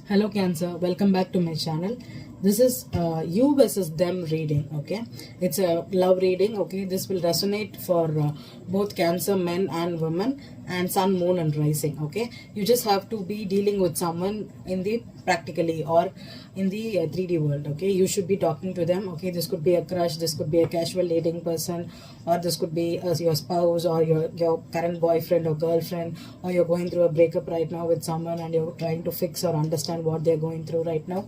Hello Cancer, welcome back to my channel. This is you versus them reading, okay? It's a love reading, okay? This will resonate for both Cancer men and women and sun, moon and rising, okay? You just have to be dealing with someone in the practically or in the 3D world, okay? You should be talking to them, okay? This could be a crush, this could be a casual dating person, or this could be your spouse or your current boyfriend or girlfriend, or you're going through a breakup right now with someone and you're trying to fix or understand what they're going through right now.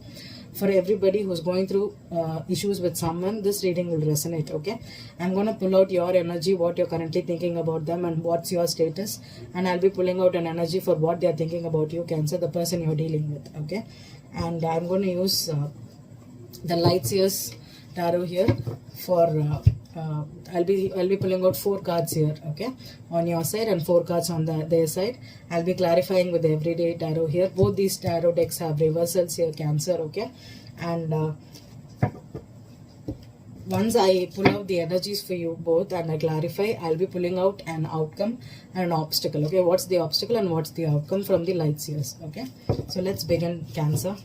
For everybody who's going through issues with someone, this reading will resonate, okay? I'm going to pull out your energy, what you're currently thinking about them and what's your status, and I'll be pulling out an energy for what they're thinking about you, Cancer, the person you're dealing with, okay? And I'm going to use the Light Years Tarot here for I'll be pulling out 4 cards here, okay, on your side and 4 cards on their side. I'll be clarifying with the Everyday Tarot here. Both these tarot decks have reversals here, Cancer, okay? And once I pull out the energies for you both and I clarify, I'll be pulling out an outcome and an obstacle, okay? What's the obstacle and what's the outcome from the Light Years, okay? So let's begin, Cancer.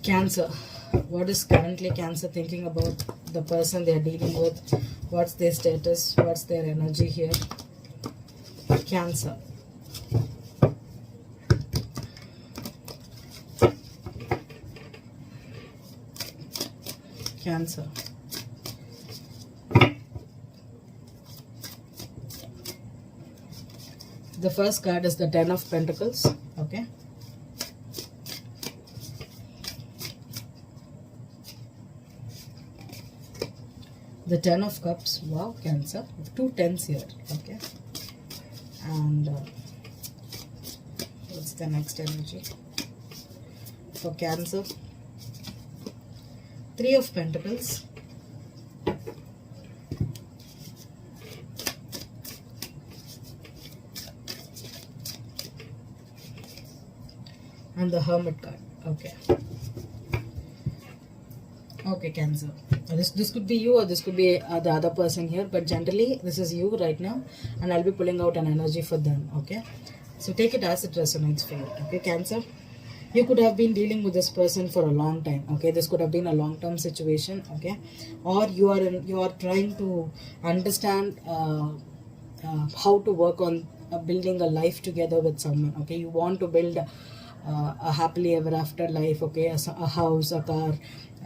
Cancer, what is currently Cancer thinking about the person they are dealing with? What's their status? What's their energy here? Cancer. Cancer. The first card is the Ten of Pentacles, okay? The Ten of Cups, wow, Cancer, 2 tens here, okay? And what's the next energy for Cancer? 3 of Pentacles, and the Hermit card, okay? Okay, Cancer. This could be you or this could be the other person here, but generally this is you right now, and I'll be pulling out an energy for them, okay? So take it as it resonates for you, okay, Cancer? You could have been dealing with this person for a long time, okay? This could have been a long-term situation, okay? Or you are trying to understand how to work on building a life together with someone, okay? You want to build a happily ever after life, okay? A house, a car,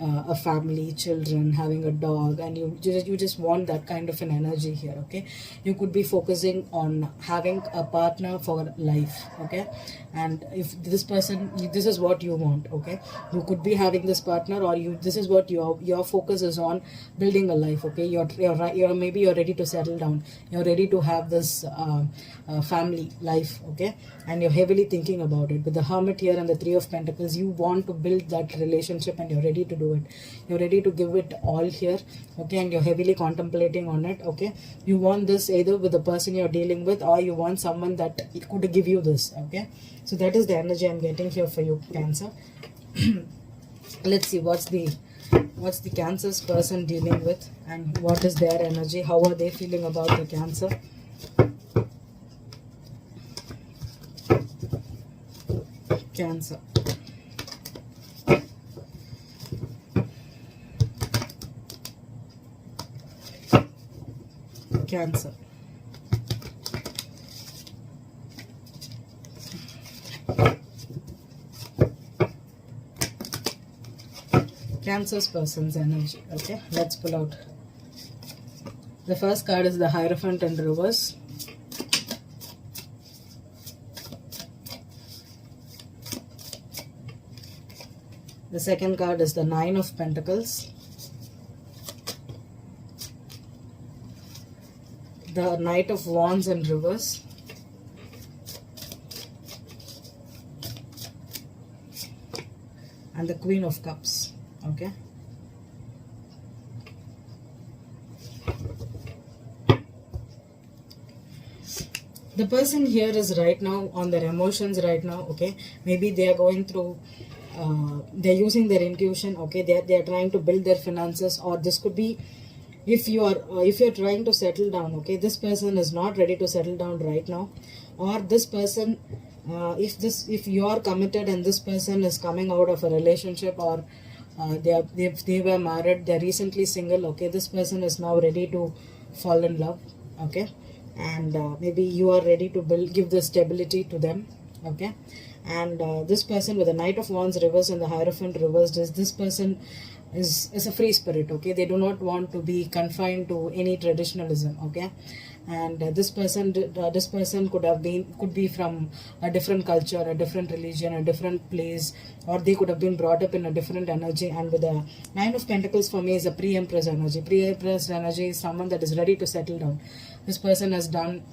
a family, children, having a dog, and you just want that kind of an energy here, okay? You could be focusing on having a partner for life, okay? And if this person, this is what you want, okay? You could be having this partner, or this is what your focus is on, building a life, okay? You're maybe you're ready to settle down, you're ready to have this family life, okay? And you're heavily thinking about it. With the Hermit here and the 3 of Pentacles, you want to build that relationship and you're ready to do it. You're ready to give it all here, okay? And you're heavily contemplating on it, okay? You want this either with the person you're dealing with, or you want someone that could give you this, okay? So that is the energy I'm getting here for you, Cancer. Let's see what's the Cancer's person dealing with, and what is their energy, how are they feeling about the Cancer. Cancer. Cancer. Cancer's person's energy, okay? Let's pull out. The first card is the Hierophant in reverse. The second card is the 9 of Pentacles. The Knight of Wands in reverse. And the Queen of Cups, okay? The person here is right now on their emotions right now, okay? Maybe they are going through they're using their intuition, okay? They're trying to build their finances, or this could be if you're trying to settle down, okay, this person is not ready to settle down right now. Or this person, if you are committed and this person is coming out of a relationship, or they were married, they're recently single, okay, this person is now ready to fall in love, okay, and maybe you are ready to give the stability to them, okay. And this person with the Knight of Wands reversed and the Hierophant reversed, is this person is a free spirit, okay. They do not want to be confined to any traditionalism, okay. And this person could be from a different culture, a different religion, a different place, or they could have been brought up in a different energy. And with the Nine of Pentacles for me is a pre-empress energy. Pre-empress energy is someone that is ready to settle down. This person has done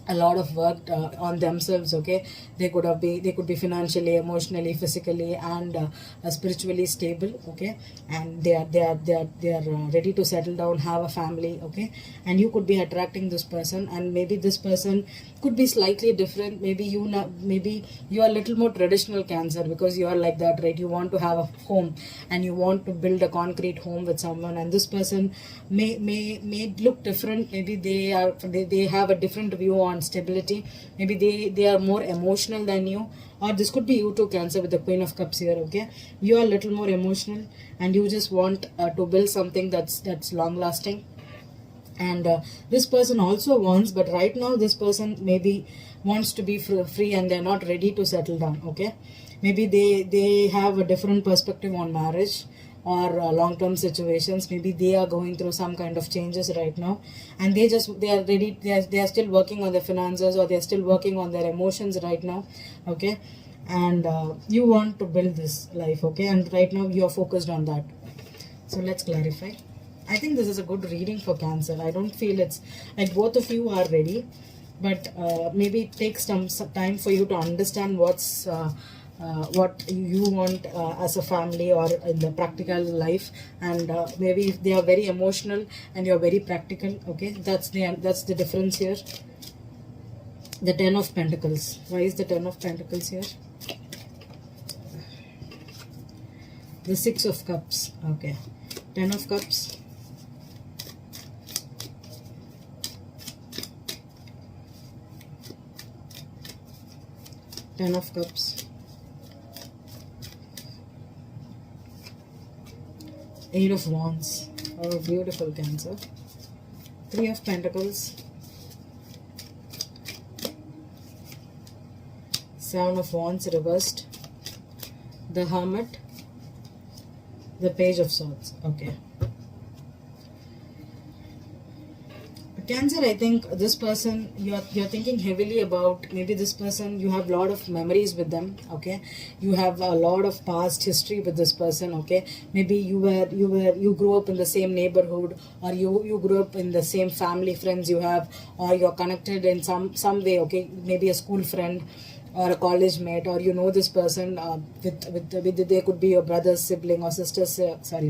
a lot of work on themselves, okay. They could be financially, emotionally, physically, and spiritually stable, okay. And they are ready to settle down, have a family, okay. And you could be attracting this person, and maybe this person could be slightly different. Maybe you are a little more traditional Cancer, because you are like that, right? You want to have a home and you want to build a concrete home with someone, and this person may look different. Maybe they have a different view on stability. Maybe they are more emotional than you, or this could be you too, Cancer, with the Queen of Cups here, okay. You are a little more emotional and you just want to build something that's long lasting. And this person also wants, but right now this person maybe wants to be free and they're not ready to settle down, okay. Maybe they have a different perspective on marriage or long-term situations. Maybe they are going through some kind of changes right now, and they are ready, they are still working on their finances, or they are still working on their emotions right now, okay. And you want to build this life, okay, and right now you are focused on that. So let's clarify. I think this is a good reading for Cancer. I don't feel it's like both of you are ready, but maybe it takes some time for you to understand what you want as a family or in the practical life. And maybe if they are very emotional and you're very practical, okay, that's the difference here. The Ten of Pentacles. Why is the Ten of Pentacles here? The Six of Cups. Okay. Ten of Cups. Ten of Cups. Eight of Wands. Oh, beautiful, Cancer. Three of Pentacles. Seven of Wands reversed. The Hermit. The Page of Swords. Okay. Cancer, I think this person, you're thinking heavily about, maybe this person, you have a lot of memories with them, okay. You have a lot of past history with this person, okay. Maybe you grew up in the same neighborhood, or you grew up in the same family friends you have, or you're connected in some way, okay. Maybe a school friend or a college mate, or you know this person with they could be your brother's sibling or sister's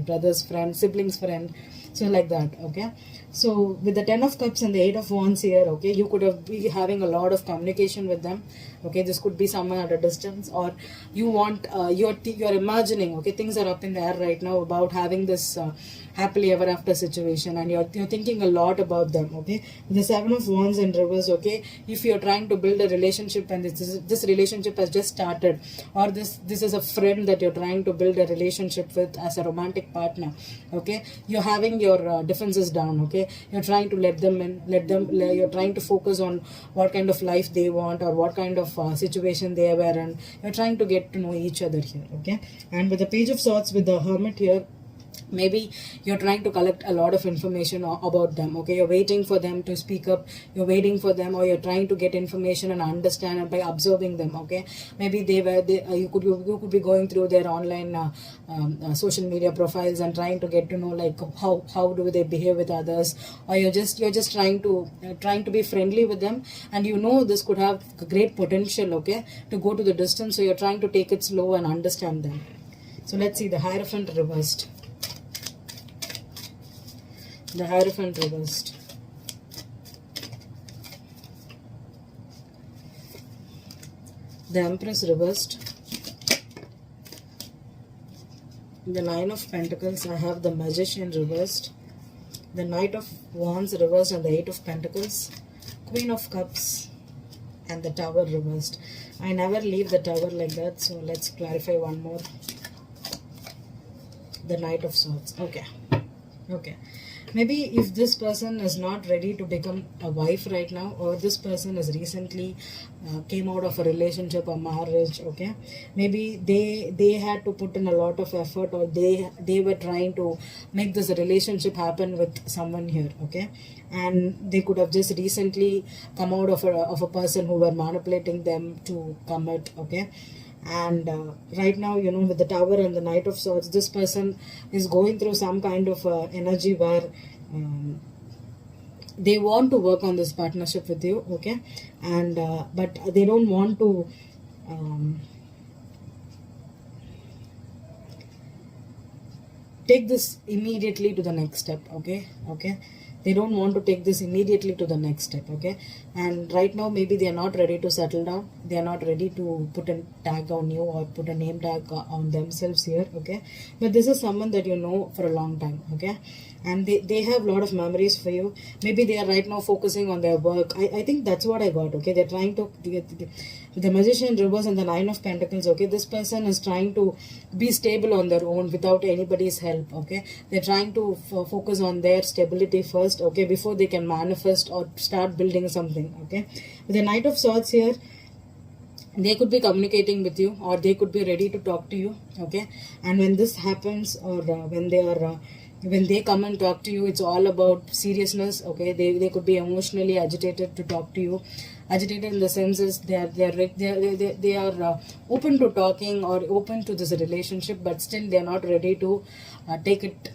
brother's friend, sibling's friend, so like that, okay. So with the Ten of Cups and the Eight of Wands here, okay, you could have be having a lot of communication with them, okay. This could be someone at a distance, or you want you're imagining, okay, things are up in the air right now about having this happily ever after situation, and you're thinking a lot about them, okay. The Seven of Wands in reverse, okay. If you're trying to build a relationship and this relationship has just started, or this is a friend that you're trying to build a relationship with as a romantic partner, okay, you're having your defenses down, okay. You're trying to let them in, you're trying to focus on what kind of life they want, or what kind of situation they were in. You're trying to get to know each other here, okay. And with the Page of Swords with the Hermit here, maybe you're trying to collect a lot of information about them, okay. You're waiting for them to speak up, you're waiting for them, or you're trying to get information and understand by observing them, okay. Maybe you could be going through their online social media profiles and trying to get to know like how do they behave with others, or you're just trying to be friendly with them, and you know this could have great potential, okay, to go to the distance. So you're trying to take it slow and understand them. So let's see the Hierophant reversed. The Hierophant reversed. The Empress reversed. The Nine of Pentacles. I have the Magician reversed. the Knight of Wands reversed and the Eight of Pentacles, Queen of Cups, and the Tower reversed. I never leave the Tower like that, so let's clarify one more. The Knight of Swords. Okay. Maybe if this person is not ready to become a wife right now, or this person is recently came out of a relationship or marriage, okay, maybe they had to put in a lot of effort, or they were trying to make this relationship happen with someone here, okay, and they could have just recently come out of a person who were manipulating them to commit, okay. And right now, with the Tower and the Knight of Swords, this person is going through some kind of energy where they want to work on this partnership with you, okay, and but they don't want to take this immediately to the next step, okay. They don't want to take this immediately to the next step, okay. And right now, maybe they are not ready to settle down. They are not ready to put a tag on you or put a name tag on themselves here, okay. But this is someone that you know for a long time, okay. And they have a lot of memories for you. Maybe they are right now focusing on their work. I think that's what I got, okay. They're trying to get the Magician reverse and the Nine of Pentacles, okay. This person is trying to be stable on their own without anybody's help, okay. They're trying to focus on their stability first, okay, before they can manifest or start building something, okay. With the Knight of Swords here, they could be communicating with you, or they could be ready to talk to you, okay. And when this happens, or when they come and talk to you, it's all about seriousness, okay. They could be emotionally agitated to talk to you. Agitated in the sense is they are open to talking or open to this relationship, but still they are not ready to take it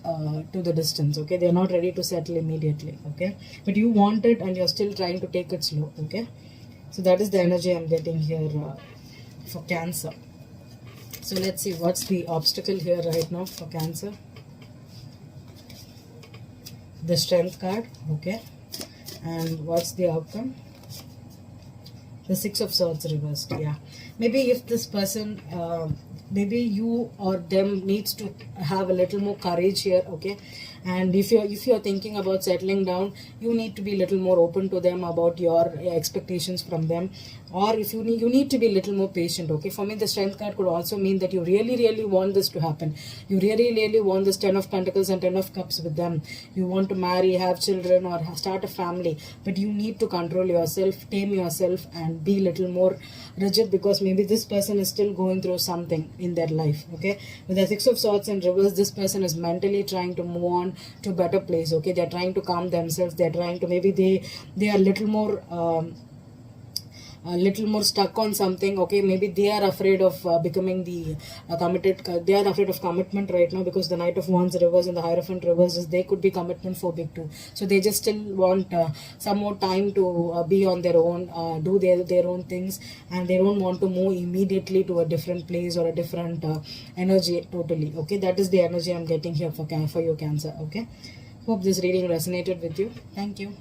to the distance, okay. They are not ready to settle immediately, okay. But you want it and you're still trying to take it slow, okay. So that is the energy I'm getting here for Cancer. So let's see what's the obstacle here right now for Cancer. The Strength card, okay. And what's the outcome? The Six of Swords reversed, yeah. Maybe if this person, maybe you or them needs to have a little more courage here, okay. And if you're thinking about settling down, you need to be a little more open to them about your expectations from them. Or if you need to be a little more patient, okay. For me, the Strength card could also mean that you really want this to happen. You really want this 10 of Pentacles and 10 of Cups with them. You want to marry, have children, or start a family, but you need to control yourself, tame yourself, and be a little more rigid, because maybe this person is still going through something in their life, okay. With the Six of Swords in reverse, this person is mentally trying to move on to a better place, okay. They're trying to calm themselves. They're trying to, maybe they are a little more stuck on something, okay. Maybe they are afraid of becoming the committed, they are afraid of commitment right now, because the Knight of Wands reverse and the Hierophant reverse is they could be commitment phobic too. So they just still want some more time to be on their own, do their own things, and they don't want to move immediately to a different place or a different energy totally, okay. That is the energy I'm getting here for you, Cancer, okay. Hope this reading resonated with you. Thank you.